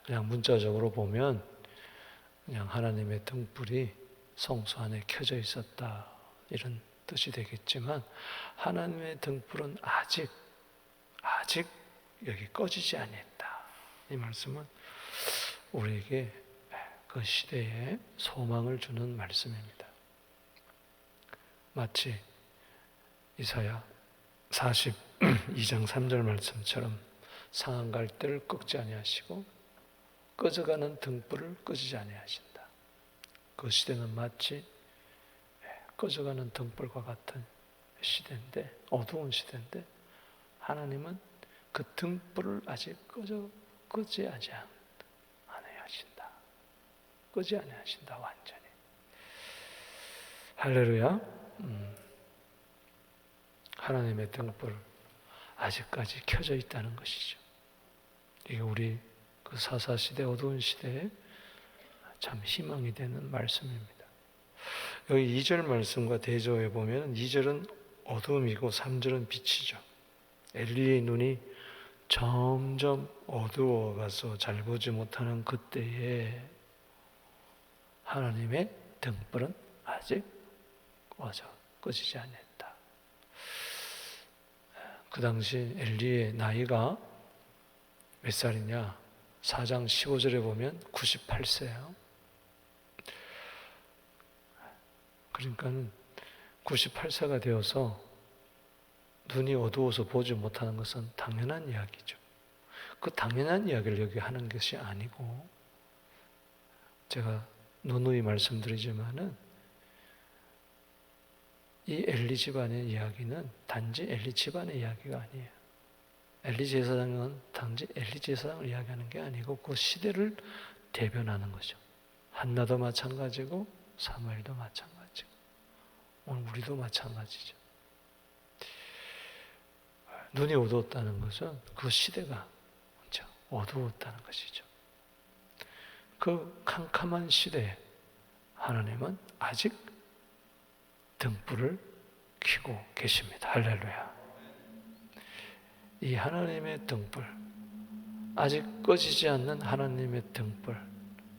그냥 문자적으로 보면 그냥 하나님의 등불이 성소 안에 켜져 있었다 이런 뜻이 되겠지만, 하나님의 등불은 아직 여기 꺼지지 아니했다. 이 말씀은 우리에게 그 시대에 소망을 주는 말씀입니다. 마치 이사야 42장 3절 말씀처럼 상한 갈대를 꺾지 아니하시고 꺼져가는 등불을 끄지 아니하신다. 그 시대는 마치 꺼져가는 등불과 같은 시대인데, 어두운 시대인데, 하나님은 그 등불을 아직 끄지 아니하신다. 끄지 아니하신다, 완전히. 할렐루야. 하나님의 등불 아직까지 켜져 있다는 것이죠. 이게 우리 그 사사시대, 어두운 시대에 참 희망이 되는 말씀입니다. 여기 2절 말씀과 대조해 보면 2절은 어둠이고 3절은 빛이죠. 엘리의 눈이 점점 어두워가서 잘 보지 못하는 그때에 하나님의 등불은 아직 꺼지지 않았다. 그 당시 엘리의 나이가 몇 살이냐? 4장 15절에 보면 98세예요. 그러니까 98세가 되어서 눈이 어두워서 보지 못하는 것은 당연한 이야기죠. 그 당연한 이야기를 여기 하는 것이 아니고, 제가 누누이 말씀드리지만은 이 엘리 집안의 이야기는 단지 엘리 집안의 이야기가 아니에요. 엘리 제사장은 단지 엘리 제사장을 이야기하는 게 아니고 그 시대를 대변하는 거죠. 한나도 마찬가지고 사무엘도 마찬가지고 오늘 우리도 마찬가지죠. 눈이 어두웠다는 것은 그 시대가 어두웠다는 것이죠. 그 캄캄한 시대에 하나님은 아직 등불을 켜고 계십니다. 할렐루야. 이 하나님의 등불, 아직 꺼지지 않는 하나님의 등불,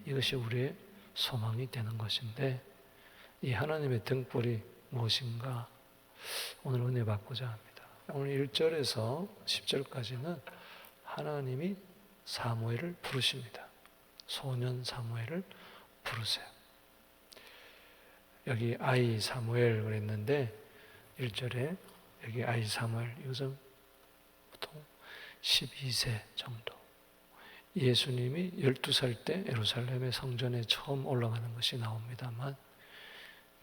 이것이 우리의 소망이 되는 것인데, 이 하나님의 등불이 무엇인가 오늘 은혜 받고자 합니다. 오늘 1절에서 10절까지는 하나님이 사무엘을 부르십니다. 소년 사무엘을 부르세요. 여기 아이 사무엘 그랬는데 1절에 여기 아이 사무엘, 이것은 보통 12세 정도. 예수님이 12살 때 예루살렘의 성전에 처음 올라가는 것이 나옵니다만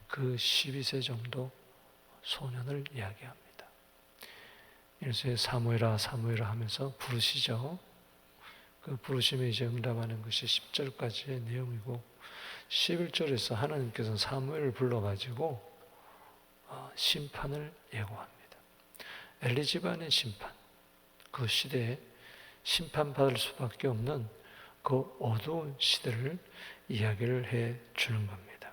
그 12세 정도 소년을 이야기합니다. 그래서 사무엘아 사무엘아 하면서 부르시죠. 그 부르심에 이제 응답하는 것이 10절까지의 내용이고, 11절에서 하나님께서 사무엘을 불러가지고 심판을 예고합니다. 엘리 집안의 심판, 그 시대에 심판받을 수밖에 없는 그 어두운 시대를 이야기를 해 주는 겁니다.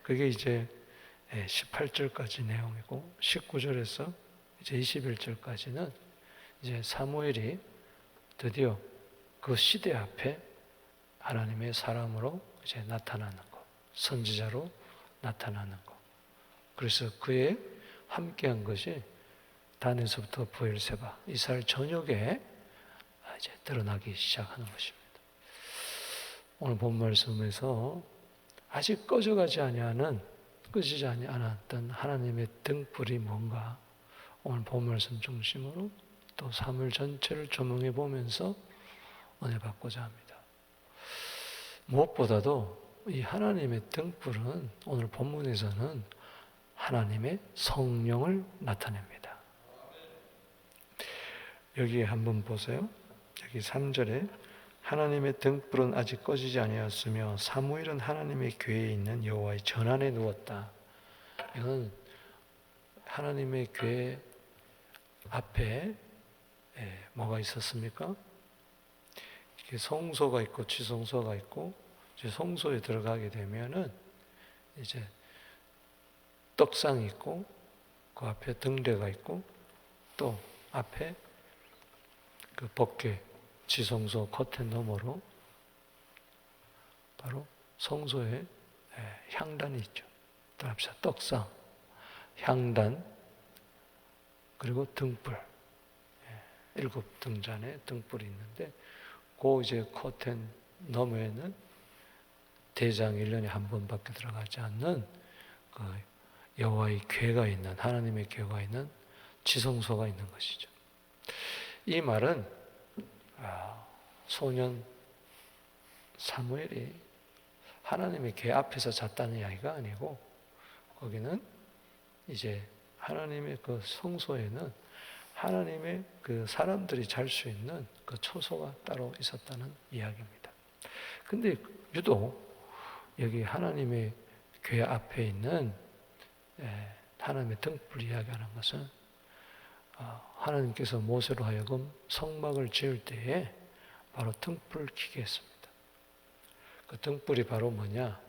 그게 이제 18절까지 내용이고, 19절에서 이제 21절까지는 이제 사무엘이 드디어 그 시대 앞에 하나님의 사람으로 이제 나타나는 것, 선지자로 나타나는 것. 그래서 그에 함께한 것이 단에서부터 브엘세바, 이스라엘 전역에 이제 드러나기 시작하는 것입니다. 오늘 본 말씀에서 아직 꺼지지 않았던 하나님의 등불이 뭔가, 오늘 본 말씀 중심으로 또 사무엘 전체를 조명해 보면서 은혜 받고자 합니다. 무엇보다도 이 하나님의 등불은 오늘 본문에서는 하나님의 성령을 나타냅니다. 여기 한번 보세요. 여기 3절에 하나님의 등불은 아직 꺼지지 아니하였으며 사무엘은 하나님의 궤에 있는 여호와의 전안에 누웠다. 이건 하나님의 궤 앞에 뭐가 있었습니까? 성소가 있고 지성소가 있고, 이제 성소에 들어가게 되면은 이제 떡상이 있고 그 앞에 등대가 있고 또 앞에 그 법궤, 지성소 커튼 너머로 바로 성소에 향단이 있죠. 따라합시다. 떡상, 향단, 그리고 등불. 7등잔에 등불이 있는데 그 이제 커튼 너머에는 대장 1년에 한 번밖에 들어가지 않는 그 여호와의 궤가 있는, 하나님의 궤가 있는 지성소가 있는 것이죠. 이 말은 소년 사무엘이 하나님의 궤 앞에서 잤다는 이야기가 아니고, 거기는 이제 하나님의 그 성소에는 하나님의 그 사람들이 잘 수 있는 그 초소가 따로 있었다는 이야기입니다. 근데 유독 여기 하나님의 궤 앞에 있는 하나님의 등불 이야기하는 것은 하나님께서 모세로 하여금 성막을 지을 때에 바로 등불을 켜게 했습니다. 그 등불이 바로 뭐냐?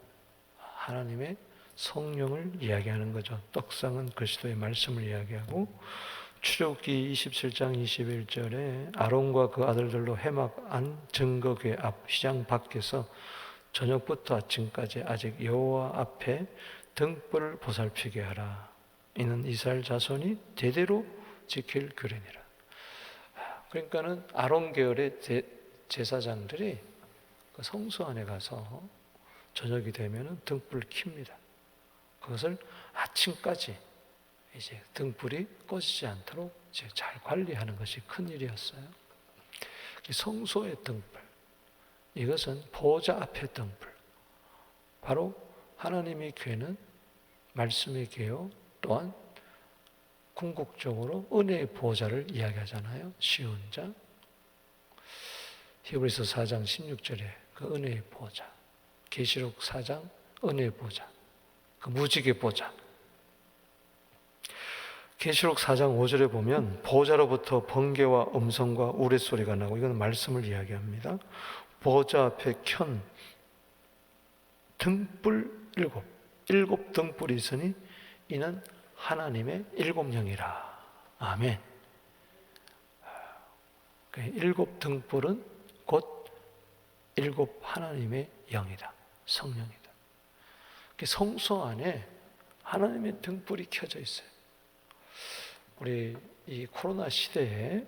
하나님의 성령을 이야기하는 거죠. 떡상은 그리스도의 말씀을 이야기하고, 출애굽기 27장 21절에 아론과 그 아들들로 해막 안 증거궤 앞 휘장 밖에서 저녁부터 아침까지 아직 여호와 앞에 등불을 보살피게 하라. 이는 이스라엘 자손이 대대로 지킬 규례니라. 그러니까는 아론 계열의 제사장들이 그 성소 안에 가서 저녁이 되면은 등불을 켭니다. 그것을 아침까지 이제 등불이 꺼지지 않도록 이제 잘 관리하는 것이 큰 일이었어요. 성소의 등불, 이것은 보좌 앞의 등불. 바로 하나님의 궤는 말씀의 궤요, 또한 궁극적으로 은혜의 보좌를 이야기하잖아요. 쉬운 자. 히브리서 4장 16절에 그 은혜의 보좌, 계시록 4장 은혜의 보좌, 그 무지개 보좌. 계시록 4장 5절에 보면 보좌로부터 번개와 음성과 우레소리가 나고, 이건 말씀을 이야기합니다. 보좌 앞에 켠 등불 7 등불이 있으니 이는 하나님의 7영이라. 아멘. 7 등불은 곧 7 하나님의 영이다. 성령이다. 성소 안에 하나님의 등불이 켜져 있어요. 우리 이 코로나 시대에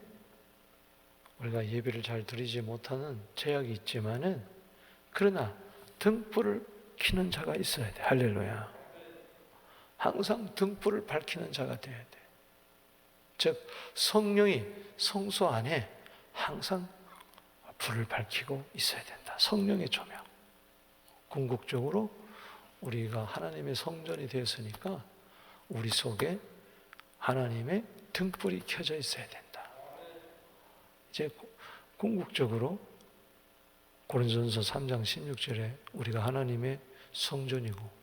우리가 예배를 잘 드리지 못하는 제약이 있지만은, 그러나 등불을 켜는 자가 있어야 돼. 할렐루야. 항상 등불을 밝히는 자가 돼야 돼. 즉 성령이 성소 안에 항상 불을 밝히고 있어야 된다. 성령의 조명. 궁극적으로 우리가 하나님의 성전이 되었으니까 우리 속에 하나님의 등불이 켜져 있어야 된다. 이제 궁극적으로 고린도전서 3장 16절에 우리가 하나님의 성전이고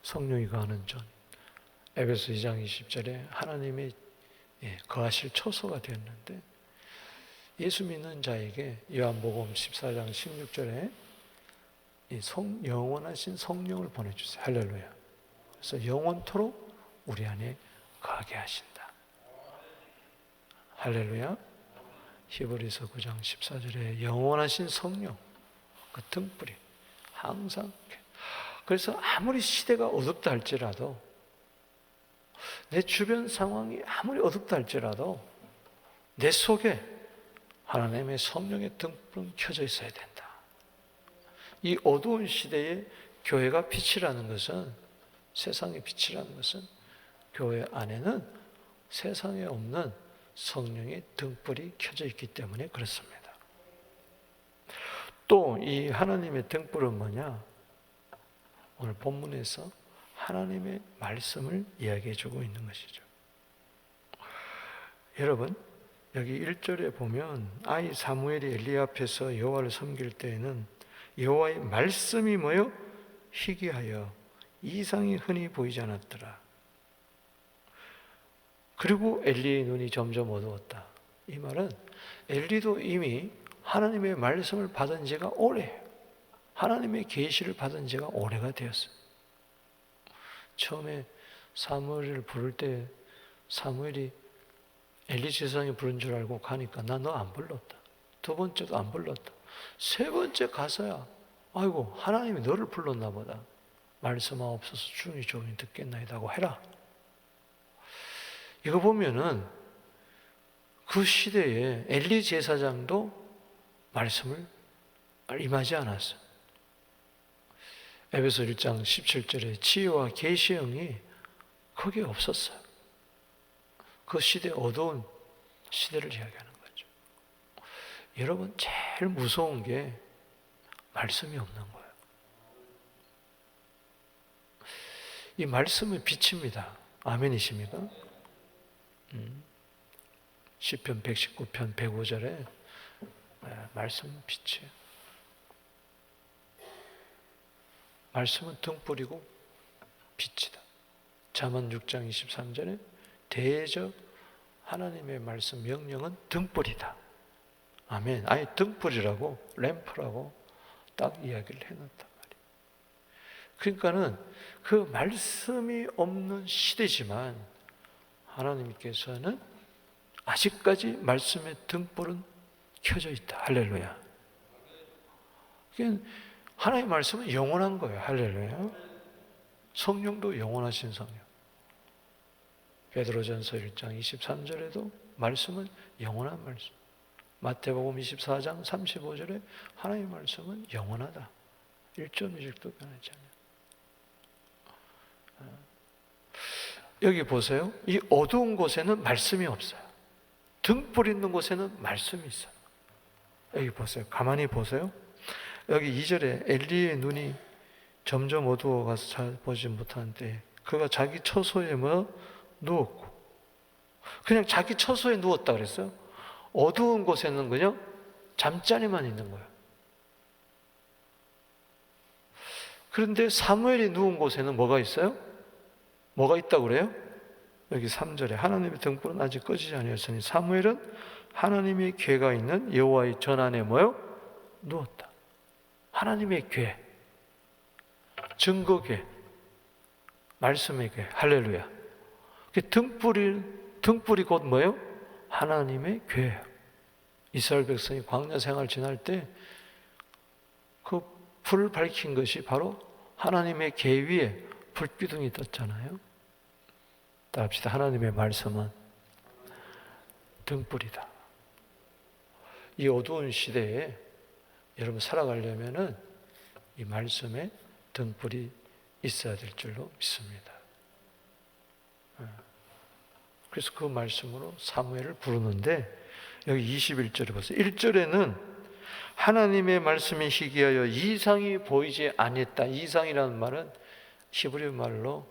성령이 거하는 존, 에베소 2장 20절에 하나님의 거하실 초소가 되었는데, 예수 믿는 자에게 요한복음 14장 16절에 영원하신 성령을 보내주세요. 할렐루야. 그래서 영원토록 우리 안에 거하게 하신다. 할렐루야. 히브리서 9장 14절에 영원하신 성령, 그 등불이 항상, 그래서 아무리 시대가 어둡다 할지라도, 내 주변 상황이 아무리 어둡다 할지라도 내 속에 하나님의 성령의 등불은 켜져 있어야 된다. 이 어두운 시대에 교회가 빛이라는 것은, 세상의 빛이라는 것은, 교회 안에는 세상에 없는 성령의 등불이 켜져 있기 때문에 그렇습니다. 또 이 하나님의 등불은 뭐냐? 오늘 본문에서 하나님의 말씀을 이야기해 주고 있는 것이죠. 여러분, 여기 1절에 보면 아이 사무엘이 엘리 앞에서 여호와를 섬길 때에는 여호와의 말씀이 뭐요? 희귀하여 이상이 흔히 보이지 않았더라. 그리고 엘리의 눈이 점점 어두웠다. 이 말은 엘리도 이미 하나님의 말씀을 받은 지가 오래예요. 하나님의 계시를 받은 지가 오래가 되었어요. 처음에 사무엘을 부를 때 사무엘이 엘리 제사장이 부른 줄 알고 가니까 나 너 안 불렀다. 두 번째도 안 불렀다. 세 번째 가서야 아이고 하나님이 너를 불렀나 보다. 말씀하옵소서 주니 좋으니 듣겠나이다고 해라. 이거 보면은 그 시대에 엘리 제사장도 말씀을 임하지 않았어요. 에베소 1장 17절에 지혜와 계시의 영이 거기에 없었어요. 그 시대 어두운 시대를 이야기하는 거죠. 여러분 제일 무서운 게 말씀이 없는 거예요. 이 말씀은 빛입니다. 아멘이십니까? 시편 119편 105절에 말씀은 빛이에요. 말씀은 등불이고 빛이다. 잠언 6장 23절에 대적 하나님의 말씀 명령은 등불이다. 아멘. 아니 등불이라고 램프라고 딱 이야기를 해놨단 말이에요. 그러니까는 그 말씀이 없는 시대지만 하나님께서는 아직까지 말씀의 등불은 켜져 있다. 할렐루야. 하나님의 말씀은 영원한 거예요. 할렐루야. 성령도 영원하신 성령. 베드로전서 1장 23절에도 말씀은 영원한 말씀. 마태복음 24장 35절에 하나님의 말씀은 영원하다. 1.1도 변하지 않아요. 여기 보세요. 이 어두운 곳에는 말씀이 없어요. 등불 있는 곳에는 말씀이 있어요. 여기 보세요. 가만히 보세요. 여기 2절에 엘리의 눈이 점점 어두워가서 잘 보지 못하는 때에 그가 자기 처소에 누웠고, 그냥 자기 처소에 누웠다 그랬어요. 어두운 곳에는 그냥 잠자리만 있는 거예요. 그런데 사무엘이 누운 곳에는 뭐가 있어요? 뭐가 있다고 그래요? 여기 3절에 하나님의 등불은 아직 꺼지지 아니었으니 사무엘은 하나님의 궤가 있는 여호와의 전 안에 누웠다. 하나님의 궤, 증거궤, 말씀의 궤. 할렐루야. 등불이 곧 뭐예요? 하나님의 궤예요. 이스라엘 백성이 광야 생활 지날 때 그 불을 밝힌 것이 바로 하나님의 궤 위에 불기둥이 떴잖아요. 따라합시다. 하나님의 말씀은 등불이다. 이 어두운 시대에 여러분 살아가려면은 이 말씀에 등불이 있어야 될 줄로 믿습니다. 그래서 그 말씀으로 사무엘을 부르는데 여기 21절에 보세요. 1절에는 하나님의 말씀이 희귀하여 이상이 보이지 아니했다. 이상이라는 말은 히브리 말로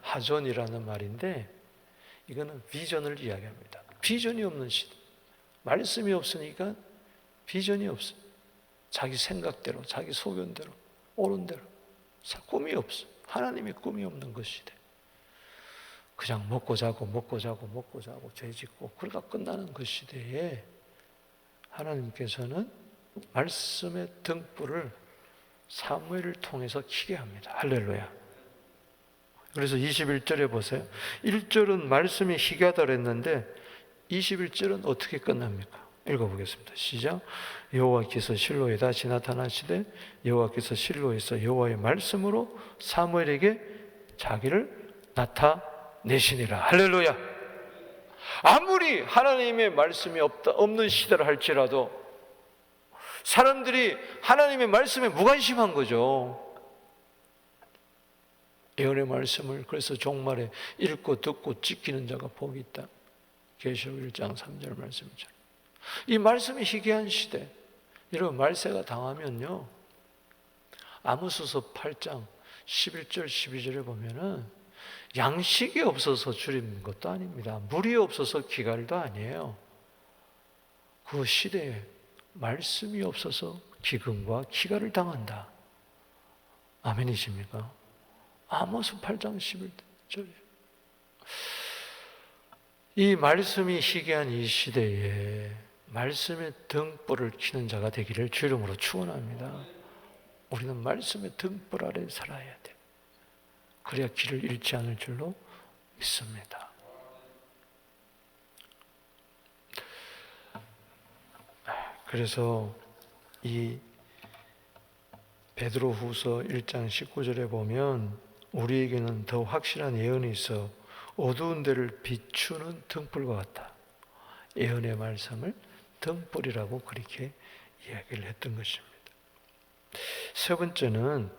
하존이라는 말인데 이거는 비전을 이야기합니다. 비전이 없는 시대. 말씀이 없으니까 비전이 없어요. 자기 생각대로, 자기 소견대로, 옳은 대로. 꿈이 없어. 하나님의 꿈이 없는 그 시대. 그냥 먹고 자고 죄 짓고 그러다 끝나는 그 시대에 하나님께서는 말씀의 등불을 사무엘을 통해서 켜게 합니다. 할렐루야. 그래서 21절에 보세요. 1절은 말씀이 희귀하다 그랬는데 21절은 어떻게 끝납니까? 읽어보겠습니다. 시작. 여호와께서 실로에 다시 나타나시되 여호와께서 실로에서 여호와의 말씀으로 사무엘에게 자기를 나타내시니라. 할렐루야. 아무리 하나님의 말씀이 없는 시대를 할지라도 사람들이 하나님의 말씀에 무관심한 거죠. 예언의 말씀을 그래서 종말에 읽고 듣고 지키는 자가 복이 있다. 계시록 1장 3절 말씀이죠. 이 말씀이 희귀한 시대. 여러분 말세가 당하면요. 아모스서 8장 11절 12절에 보면은 양식이 없어서 줄인 것도 아닙니다. 물이 없어서 기갈도 아니에요. 그 시대에 말씀이 없어서 기근과 기갈을 당한다. 아멘이십니까? 아모스 8장 11절에 이 말씀이 희귀한 이 시대에 말씀의 등불을 켜는 자가 되기를 주 이름으로 축원합니다. 우리는 말씀의 등불 아래 살아야 돼. 그래야 길을 잃지 않을 줄로 믿습니다. 그래서 이 베드로후서 1장 19절에 보면 우리에게는 더 확실한 예언이 있어 어두운 데를 비추는 등불과 같다. 예언의 말씀을 등불이라고 그렇게 이야기를 했던 것입니다. 세 번째는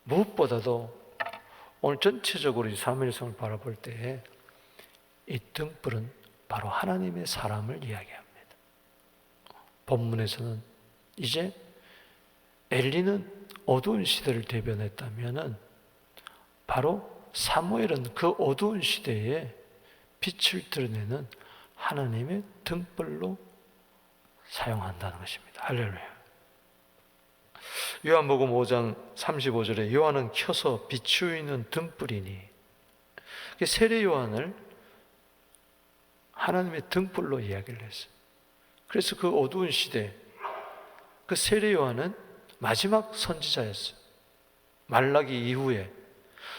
무엇보다도 오늘 전체적으로 이 사무엘성을 바라볼 때 이 등불은 바로 하나님의 사람을 이야기합니다. 본문에서는 이제 엘리는 어두운 시대를 대변했다면은 바로 사무엘은 그 어두운 시대에 빛을 드러내는 하나님의 등불로 사용한다는 것입니다. 할렐루야. 요한복음 5장 35절에 요한은 켜서 비추이는 등불이니, 세례 요한을 하나님의 등불로 이야기를 했어요. 그래서 그 어두운 시대, 그 세례 요한은 마지막 선지자였어요. 말라기 이후에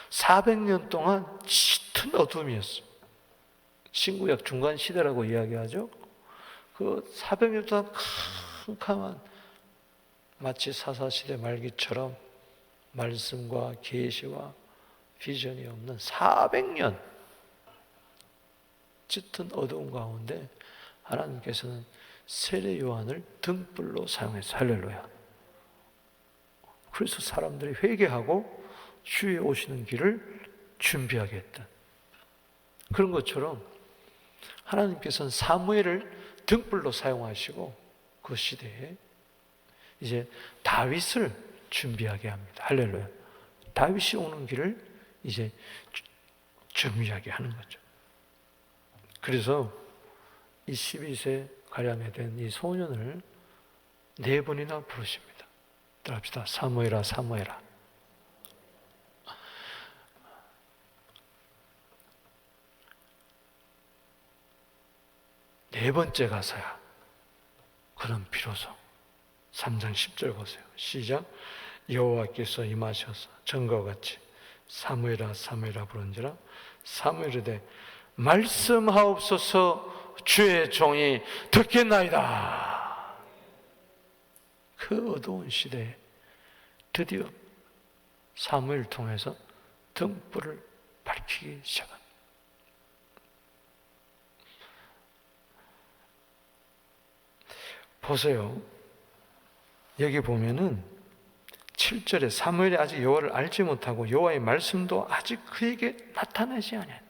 400년 동안 짙은 어둠이었어요. 신구약 중간 시대라고 이야기하죠. 그 400년 동안 캄캄한, 마치 사사시대 말기처럼 말씀과 계시와 비전이 없는 400년 짙은 어두운 가운데 하나님께서는 세례 요한을 등불로 사용해서 할렐루야. 그래서 사람들이 회개하고 주의 오시는 길을 준비하게 했던 그런 것처럼 하나님께서는 사무엘을 등불로 사용하시고 그 시대에 이제 다윗을 준비하게 합니다. 할렐루야. 다윗이 오는 길을 이제 준비하게 하는 거죠. 그래서 이 12세 가량에 된 이 소년을 4번이나 부르십니다. 따라합시다. 사무엘아, 사무엘아. 네 번째 가서야 그는 비로소 3장 10절 보세요. 시작. 여호와께서 임하셔서 전과 같이 사무엘아 사무엘아 부른지라 사무엘이 되 말씀하옵소서 주의 종이 듣겠나이다. 그 어두운 시대에 드디어 사무엘을 통해서 등불을 밝히기 시작합니다. 보세요. 여기 보면은 7절에 사무엘이 아직 여호와를 알지 못하고 여호와의 말씀도 아직 그에게 나타나지 아니한다.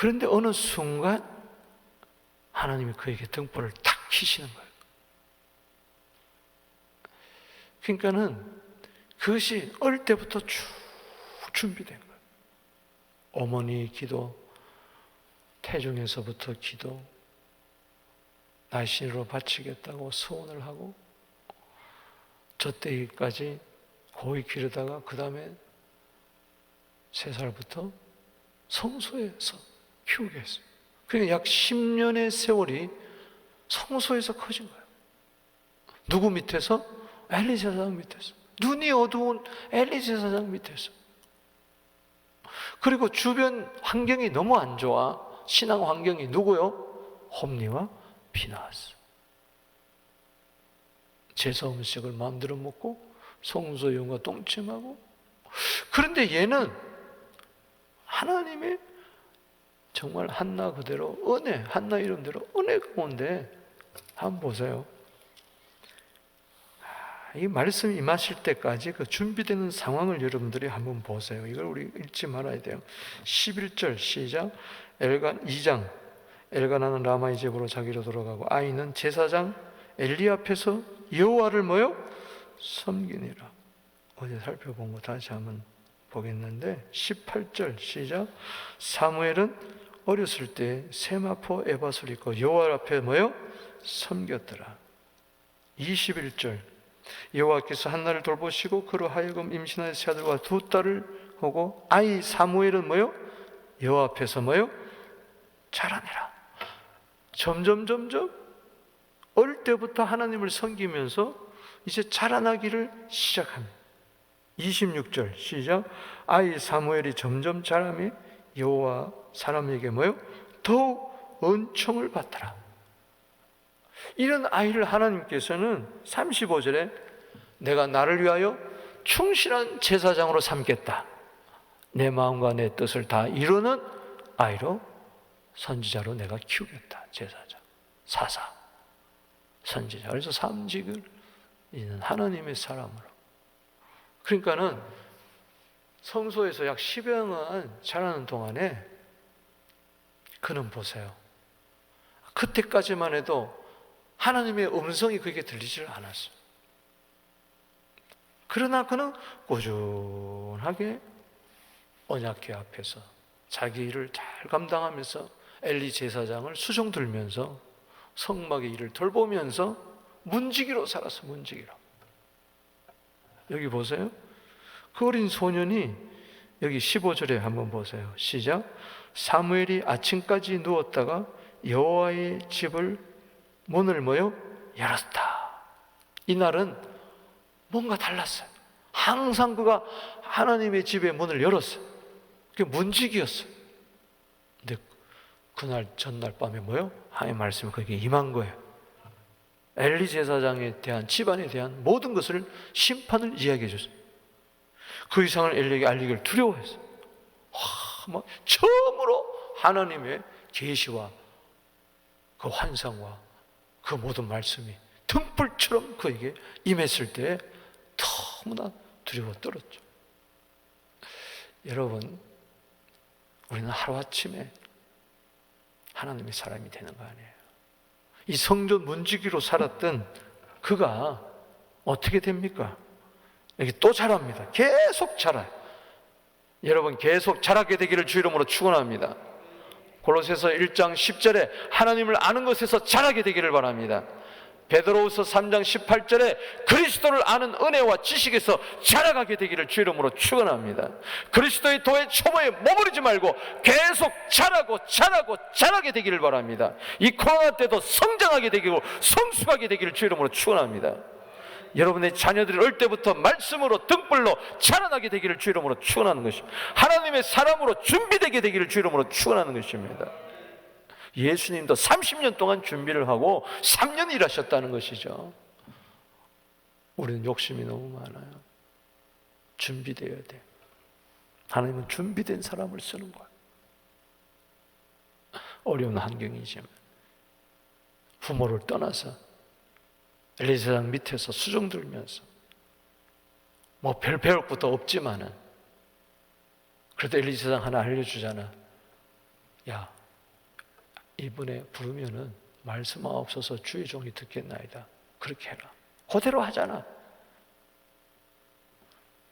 그런데 어느 순간 하나님이 그에게 등불을 탁 켜시는 거예요. 그러니까는 그것이 어릴 때부터 쭉 준비된 거예요. 어머니 기도, 태중에서부터 기도, 날씬으로 바치겠다고 소원을 하고 젖대기까지 고이 기르다가 그 다음에 3살부터 성소에서 키우게 했어요. 그러니까 약 10년의 세월이 성소에서 커진 거예요. 누구 밑에서? 엘리 제사장 밑에서. 눈이 어두운 엘리 제사장 밑에서. 그리고 주변 환경이 너무 안 좋아. 신앙 환경이 누구요? 홈리와 피나스. 제사 음식을 마음대로 먹고 성소 용과 똥침하고. 그런데 얘는 하나님의 정말 한나 그대로 은혜, 한나 이름대로 은혜 가운데 한번 보세요. 이 말씀이 임하실 때까지 그 준비되는 상황을 여러분들이 한번 보세요. 이걸 우리 잊지 말아야 돼요. 11절 시작. 2장 엘가나는 라마의 집으로 자기로 돌아가고 아이는 제사장 엘리 앞에서 여호와를 뭐요? 섬기니라. 어제 살펴본 거 다시 한번 보겠는데 18절 시작. 사무엘은 어렸을 때 세마포 에밧을 입고 여호와 앞에 뭐요? 섬겼더라. 21절 여호와께서 한나를 돌보시고 그로 하여금 임신한 세 아들과 2딸을 하고 아이 사무엘은 뭐요? 여호와 앞에서 뭐요? 자라내라. 점점 어릴 때부터 하나님을 섬기면서 이제 자라나기를 시작합니다. 26절 시작. 아이 사무엘이 점점 자라며 여호와 사람에게 뭐요? 더욱 은총을 받더라. 이런 아이를 하나님께서는 35절에 내가 나를 위하여 충실한 제사장으로 삼겠다. 내 마음과 내 뜻을 다 이루는 아이로 선지자로 내가 키우겠다. 제사장, 사사, 선지자. 그래서 삼직을 있는 하나님의 사람으로. 그러니까는 성소에서 약 10여 년 자라는 동안에 그는 보세요. 그때까지만 해도 하나님의 음성이 그에게 들리질 않았어요. 그러나 그는 꾸준하게 언약궤 앞에서 자기 일을 잘 감당하면서 엘리 제사장을 수종 들면서 성막의 일을 돌보면서 문지기로 살았어. 문지기로. 여기 보세요. 그 어린 소년이 여기 15절에 한번 보세요. 시작. 사무엘이 아침까지 누웠다가 여호와의 집을 문을 뭐요? 열었다. 이날은 뭔가 달랐어요. 항상 그가 하나님의 집의 문을 열었어요. 그게 문지기였어요. 근데 그날 전날 밤에 뭐요? 하나님의 말씀이 그에게 임한 거예요. 엘리 제사장에 대한 집안에 대한 모든 것을 심판을 이야기해 줬어요. 그 이상을 엘리에게 알리기를 두려워했어요. 처음으로 하나님의 계시와 그 환상과 그 모든 말씀이 등불처럼 그에게 임했을 때 너무나 두려워 떨었죠. 여러분, 우리는 하루아침에 하나님의 사람이 되는 거 아니에요. 이 성전 문지기로 살았던 그가 어떻게 됩니까? 여기 또 자랍니다. 계속 자라요. 여러분, 계속 자라게 되기를 주 이름으로 축원합니다. 골로새서 1장 10절에 하나님을 아는 것에서 자라게 되기를 바랍니다. 베드로후서 3장 18절에 그리스도를 아는 은혜와 지식에서 자라가게 되기를 주 이름으로 축원합니다. 그리스도의 도의 초보에 머무르지 말고 계속 자라게 되기를 바랍니다. 이 코로나 때도 성장하게 되고 성숙하게 되기를 주 이름으로 축원합니다. 여러분의 자녀들이 어릴 때부터 말씀으로 등불로 자라나게 되기를 주 이름으로 축원하는 것입니다. 하나님의 사람으로 준비되게 되기를 주 이름으로 축원하는 것입니다. 예수님도 30년 동안 준비를 하고 3년 일하셨다는 것이죠. 우리는 욕심이 너무 많아요. 준비되어야 돼. 하나님은 준비된 사람을 쓰는 거예요. 어려운 환경이지만 부모를 떠나서 엘리 제사장 밑에서 수종 들면서 뭐 별 배울 것도 없지만은 그래도 엘리 제사장 하나 알려주잖아. 야, 이번에 부르면은 말씀 없어서 주의 종이 듣겠나이다. 그렇게 해라. 그대로 하잖아.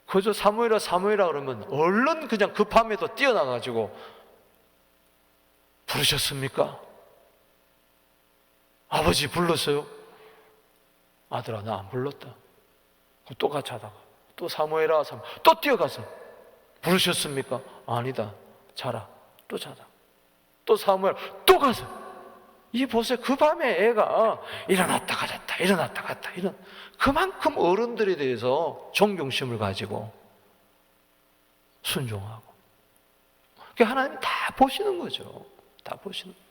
그저 사무엘아 그러면 얼른 그냥 급함에도 뛰어나가지고 부르셨습니까? 아버지 불렀어요? 아들아 나 안 불렀다. 또 같이 하다가 또 사무엘아 또 뛰어가서 부르셨습니까? 아니다. 자라. 또 자다. 또 사무엘 또 가서 이 보세요. 그 밤에 애가 일어났다 가졌다 일어났다 갔다 그만큼 어른들에 대해서 존경심을 가지고 순종하고 그러니까 하나님 다 보시는 거죠. 다 보시는 거예요.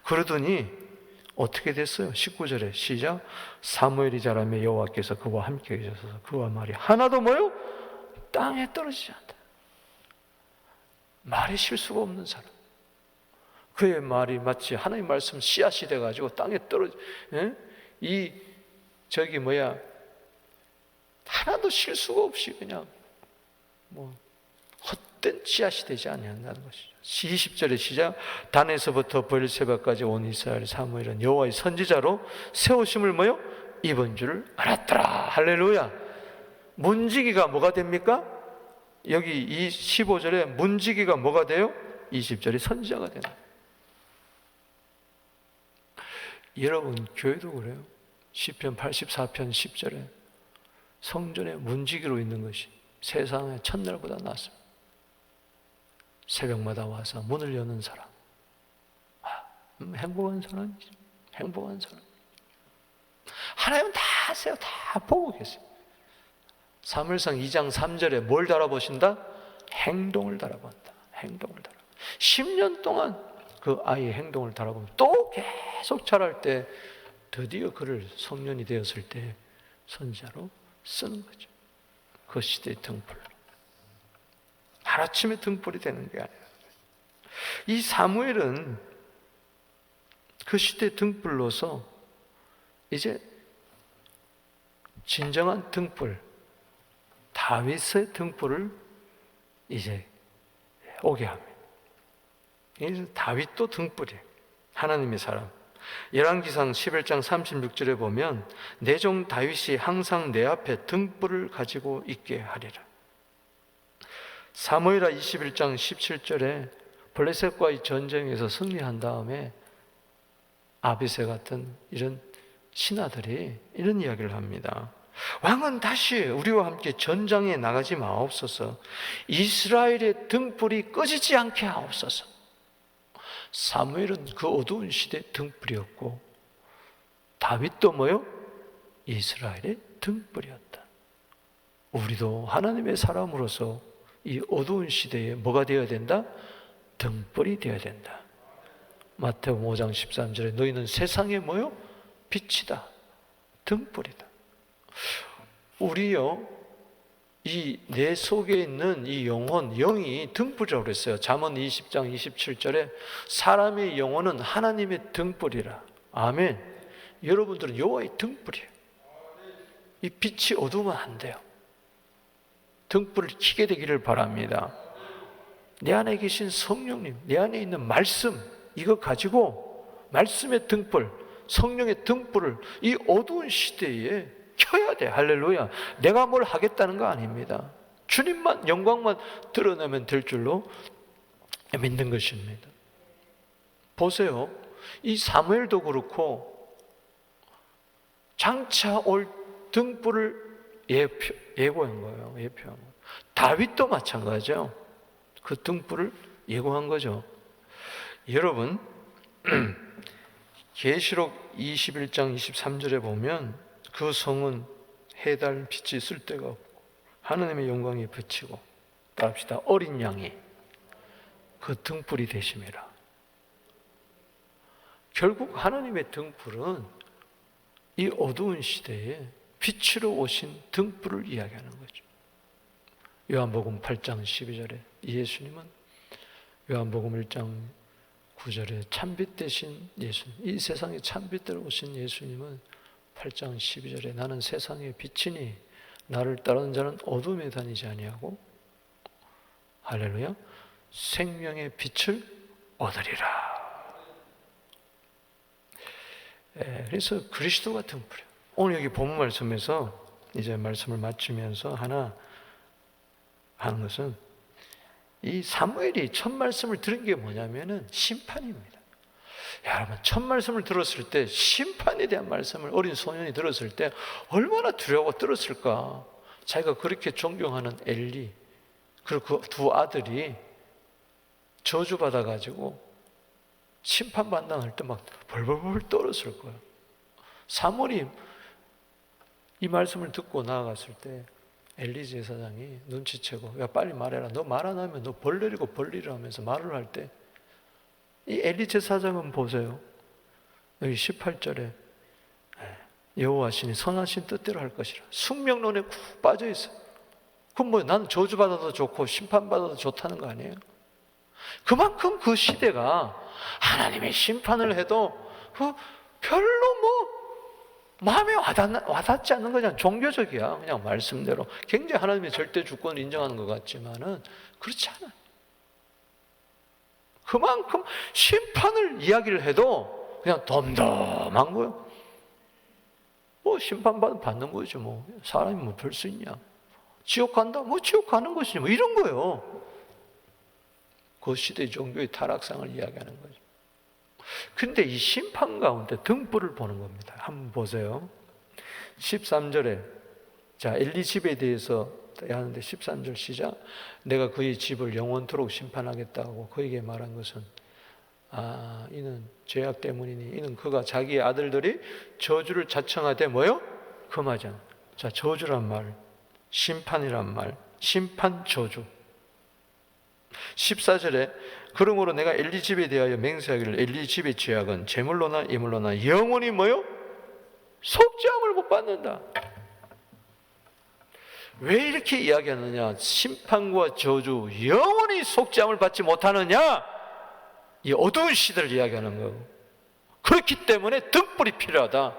그러더니 어떻게 됐어요? 19절에 시작. 사무엘이 자라매 여호와께서 그와 함께 계셔서 그와 말이 하나도 뭐요? 땅에 떨어지지 않다. 말이 실수가 없는 사람. 그의 말이 마치 하나님 말씀 씨앗이 돼가지고 땅에 떨어지. 하나도 실수가 없이 그냥 헛된 씨앗이 되지 않는다는 것이죠. 20절의 시작. 단에서부터 브엘세바까지 온 이스라엘 사무엘은 여호와의 선지자로 세우심을 입은 줄을 알았더라. 할렐루야. 문지기가 뭐가 됩니까? 여기 이 15절에 문지기가 뭐가 돼요? 20절이 선지자가 되는 거예요. 여러분 교회도 그래요. 시편 84편 10절에 성전에 문지기로 있는 것이 세상의 첫날보다 낫습니다. 새벽마다 와서 문을 여는 사람. 행복한 사람이죠. 행복한 사람. 하나님은 다 아세요. 다 보고 계세요. 사무엘상 2장 3절에 뭘 달아보신다? 행동을 달아본다. 행동을 달아. 10년 동안 그 아이의 행동을 달아보면 또 계속 자랄 때 드디어 그를 성년이 되었을 때 선지자로 쓰는 거죠. 그 시대의 등불로. 하루아침에 등불이 되는 게 아니라 이 사무엘은 그 시대의 등불로서 이제 진정한 등불, 다윗의 등불을 이제 오게 합니다. 다윗도 등불이에요. 하나님의 사람. 열왕기상 11장 36절에 보면 내 종 다윗이 항상 내 앞에 등불을 가지고 있게 하리라. 사무엘하 21장 17절에 블레셋과의 전쟁에서 승리한 다음에 아비새 같은 이런 신하들이 이런 이야기를 합니다. 왕은 다시 우리와 함께 전장에 나가지 마옵소서. 이스라엘의 등불이 꺼지지 않게 하옵소서. 사무엘은 그 어두운 시대의 등불이었고 다윗도 뭐요? 이스라엘의 등불이었다. 우리도 하나님의 사람으로서 이 어두운 시대에 뭐가 되어야 된다? 등불이 되어야 된다. 마태복음 5장 13절에 너희는 세상에 뭐요? 빛이다. 등불이다. 우리요, 이 내 속에 있는 이 영혼, 영이 등불이라고 그랬어요. 잠언 20장 27절에 사람의 영혼은 하나님의 등불이라. 아멘. 여러분들은 여호와의 등불이에요. 이 빛이 어두우면 안 돼요. 등불을 켜게 되기를 바랍니다. 내 안에 계신 성령님, 내 안에 있는 말씀, 이거 가지고 말씀의 등불, 성령의 등불을 이 어두운 시대에 켜야 돼. 할렐루야. 내가 뭘 하겠다는 거 아닙니다. 주님만 영광만 드러내면 될 줄로 믿는 것입니다. 보세요. 이 사무엘도 그렇고 장차 올 등불을 예고한 거예요. 예표한 거예요. 다윗도 마찬가지죠. 그 등불을 예고한 거죠. 여러분, 계시록 21장 23절에 보면 그 성은 해, 달, 빛이 있을 데가 없고 하나님의 영광이 비치고 따릅시다. 어린 양이 그 등불이 되심이라. 결국 하나님의 등불은 이 어두운 시대에 빛으로 오신 등불을 이야기하는 거죠. 요한복음 8장 12절에 예수님은 요한복음 1장 9절에 참빛 되신 예수님, 이 세상에 참빛대로 오신 예수님은 8장 12절에 나는 세상의 빛이니 나를 따르는 자는 어둠에 다니지 아니하고 할렐루야 생명의 빛을 얻으리라. 그래서 그리스도가 등불이에요. 오늘 여기 본문 말씀에서 이제 말씀을 마치면서 하나 하는 것은 이 사무엘이 첫 말씀을 들은 게 뭐냐면은 심판입니다. 여러분, 첫 말씀을 들었을 때 심판에 대한 말씀을 어린 소년이 들었을 때 얼마나 두려워 떨었을까. 자기가 그렇게 존경하는 엘리 그리고 그 두 아들이 저주받아 가지고 심판받는 때 막 벌벌벌 떨었을 거예요. 사무엘이 이 말씀을 듣고 나아갔을 때 엘리 제사장이 눈치채고 야 빨리 말해라. 너 말 안 하면 너 벌 내리고 벌리라 하면서 말을 할 때 이 엘리 제사장은 보세요. 여기 18절에 여호와시니 선하신 뜻대로 할 것이라. 숙명론에 푹 빠져 있어요. 그럼 뭐 나는 저주받아도 좋고 심판받아도 좋다는 거 아니에요? 그만큼 그 시대가 하나님의 심판을 해도 별로 마음에 와닿지 않는 거잖아. 종교적이야. 그냥 말씀대로 굉장히 하나님의 절대 주권을 인정하는 것 같지만은 그렇지 않아요. 그만큼 심판을 이야기를 해도 그냥 덤덤한 거예요. 뭐 심판받는 거죠. 뭐 사람이 뭐 별 수 있냐. 지옥 간다? 뭐 지옥 가는 것이지. 뭐 이런 거예요. 그 시대의 종교의 타락상을 이야기하는 거죠. 근데 이 심판 가운데 등불을 보는 겁니다. 한번 보세요. 13절에 자 엘리 집에 대해서 하는데 13절 시작. 내가 그의 집을 영원토록 심판하겠다고 그에게 말한 것은 이는 죄악 때문이니 이는 그가 자기의 아들들이 저주를 자청하되 뭐요? 금하잖아. 자 저주란 말, 심판이란 말, 심판 저주. 14절에 그러므로 내가 엘리 집에 대하여 맹세하기를 엘리 집의 죄악은 제물로나 예물로나 영원히 뭐요? 속죄함을 못 받는다. 왜 이렇게 이야기하느냐? 심판과 저주, 영원히 속죄함을 받지 못하느냐? 이 어두운 시대를 이야기하는 거고, 그렇기 때문에 등불이 필요하다.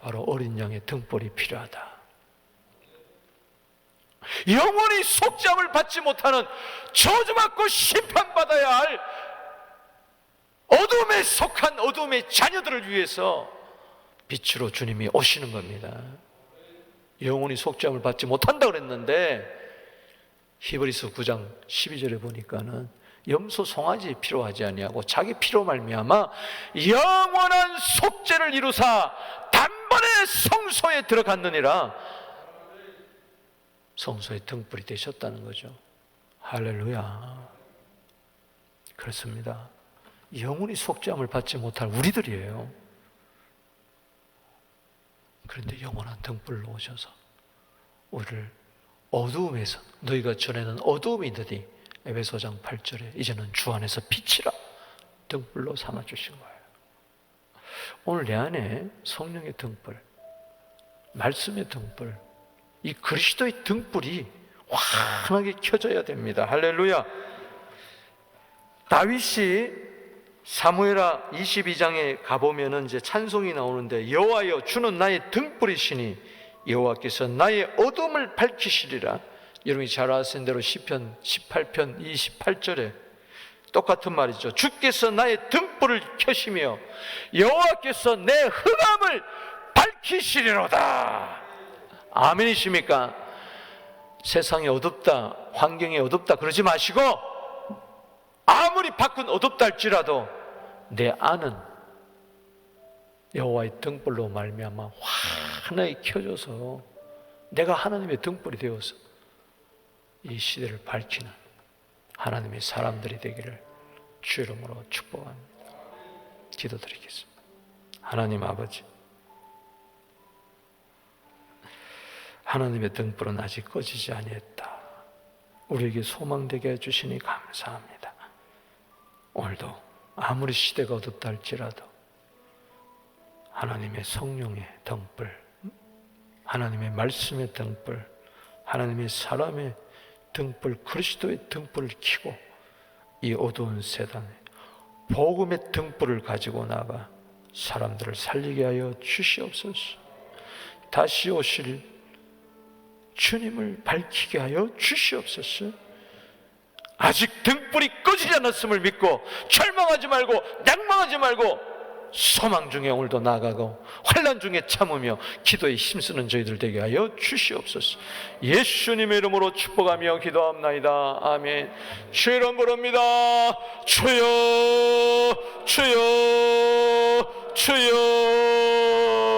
바로 어린 양의 등불이 필요하다. 영원히 속죄함을 받지 못하는, 저주받고 심판받아야 할 어둠에 속한 어둠의 자녀들을 위해서 빛으로 주님이 오시는 겁니다. 영원히 속죄함을 받지 못한다 그랬는데 히브리서 9장 12절에 보니까는 염소 송아지 필요하지 아니하고 자기 피로 말미암아 영원한 속죄를 이루사 단번에 성소에 들어갔느니라. 성소의 등불이 되셨다는 거죠. 할렐루야. 그렇습니다. 영원히 속죄함을 받지 못할 우리들이에요. 그런데 영원한 등불로 오셔서 우리를 어두움에서, 너희가 전에는 어두움이더니 에베소장 8절에 이제는 주 안에서 빛이라 등불로 삼아주신 거예요. 오늘 내 안에 성령의 등불, 말씀의 등불, 이 그리스도의 등불이 환하게 켜져야 됩니다. 할렐루야. 다윗이 사무엘하 22장에 가보면은 이제 찬송이 나오는데, 여호와여 주는 나의 등불이시니 여호와께서 나의 어둠을 밝히시리라. 여러분이 잘 아시는 대로 시편 18편 28절에 똑같은 말이죠. 주께서 나의 등불을 켜시며 여호와께서 내 흑암을 밝히시리로다. 아멘이십니까? 세상이 어둡다, 환경이 어둡다 그러지 마시고, 아무리 밖은 어둡다 할지라도 내 안은 여호와의 등불로 말미암아 환하게 켜져서 내가 하나님의 등불이 되어서 이 시대를 밝히는 하나님의 사람들이 되기를 주 이름으로 축복합니다. 기도드리겠습니다. 하나님 아버지, 하나님의 등불은 아직 꺼지지 아니했다. 우리에게 소망되게 해주시니 감사합니다. 오늘도 아무리 시대가 어둡다 할지라도 하나님의 성령의 등불, 하나님의 말씀의 등불, 하나님의 사람의 등불, 그리스도의 등불을 켜고 이 어두운 세상에 복음의 등불을 가지고 나가 사람들을 살리게 하여 주시옵소서. 다시 오실 주님을 밝히게 하여 주시옵소서. 아직 등불이 꺼지지 않았음을 믿고 절망하지 말고 낭망하지 말고 소망 중에 오늘도 나아가고 환난 중에 참으며 기도에 힘쓰는 저희들 되게 하여 주시옵소서. 예수님의 이름으로 축복하며 기도합나이다. 아멘. 주의 이름 부릅니다. 주여, 주여, 주여.